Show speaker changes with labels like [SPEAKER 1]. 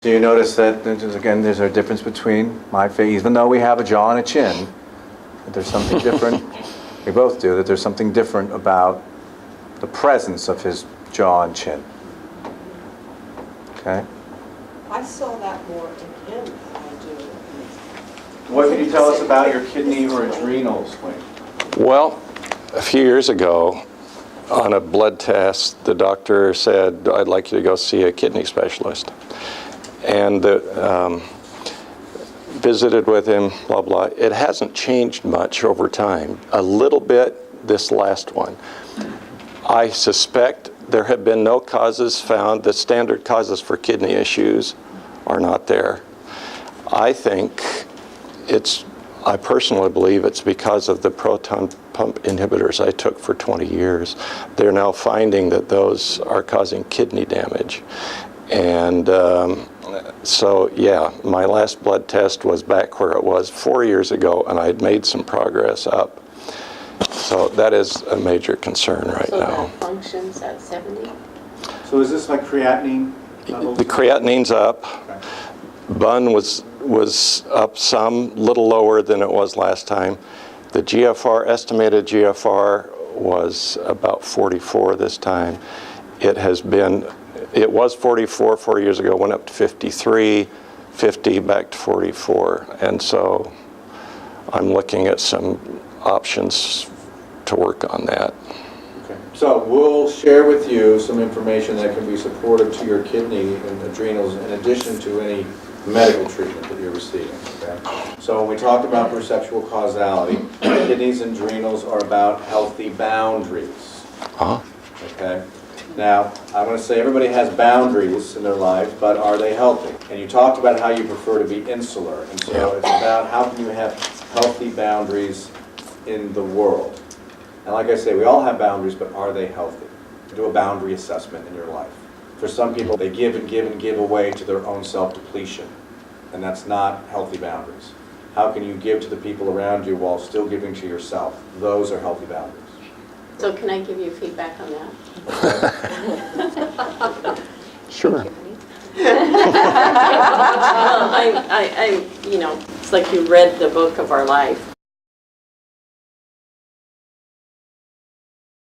[SPEAKER 1] Do you notice that, again, there's a difference between my face, even though we have a jaw and a chin, that there's something different, we both do, that there's something different about the presence of his jaw and chin. Okay?
[SPEAKER 2] I saw that more in him than I do in
[SPEAKER 1] What can you tell us about your kidney or adrenals, Wayne?
[SPEAKER 3] Well, a few years ago, on a blood test, the doctor said, I'd like you to go see a kidney specialist. And visited with him, blah, blah. It hasn't changed much over time. A little bit this last one. I suspect there have been no causes found. The standard causes for kidney issues are not there. I think I personally believe it's because of the proton pump inhibitors I took for 20 years. They're now finding that those are causing kidney damage. And so, yeah, my last blood test was back where it was 4 years ago, and I had made some progress up. So that is a major concern right now.
[SPEAKER 4] So that functions at 70?
[SPEAKER 1] So is this like creatinine levels?
[SPEAKER 3] The creatinine's up.
[SPEAKER 1] Okay.
[SPEAKER 3] BUN was up some, little lower than it was last time. The GFR, estimated GFR, was about 44 this time. It was 44 4 years ago, went up to 53, 50, back to 44. And so I'm looking at some options to work on that.
[SPEAKER 1] Okay. So we'll share with you some information that can be supportive to your kidney and adrenals in addition to any medical treatment that you're receiving. Okay? So when we talked about perceptual causality, kidneys and adrenals are about healthy boundaries.
[SPEAKER 3] Uh-huh.
[SPEAKER 1] Okay? Now, I want to say everybody has boundaries in their life, but are they healthy? And you talked about how you prefer to be insular, and so it's about how can you have healthy boundaries in the world. And like I say, we all have boundaries, but are they healthy? Do a boundary assessment in your life. For some people, they give and give and give away to their own self-depletion, and that's not healthy boundaries. How can you give to the people around you while still giving to yourself? Those are healthy boundaries.
[SPEAKER 4] So can I give you feedback on that?
[SPEAKER 3] Sure.
[SPEAKER 4] Well, it's like you read the book of our life,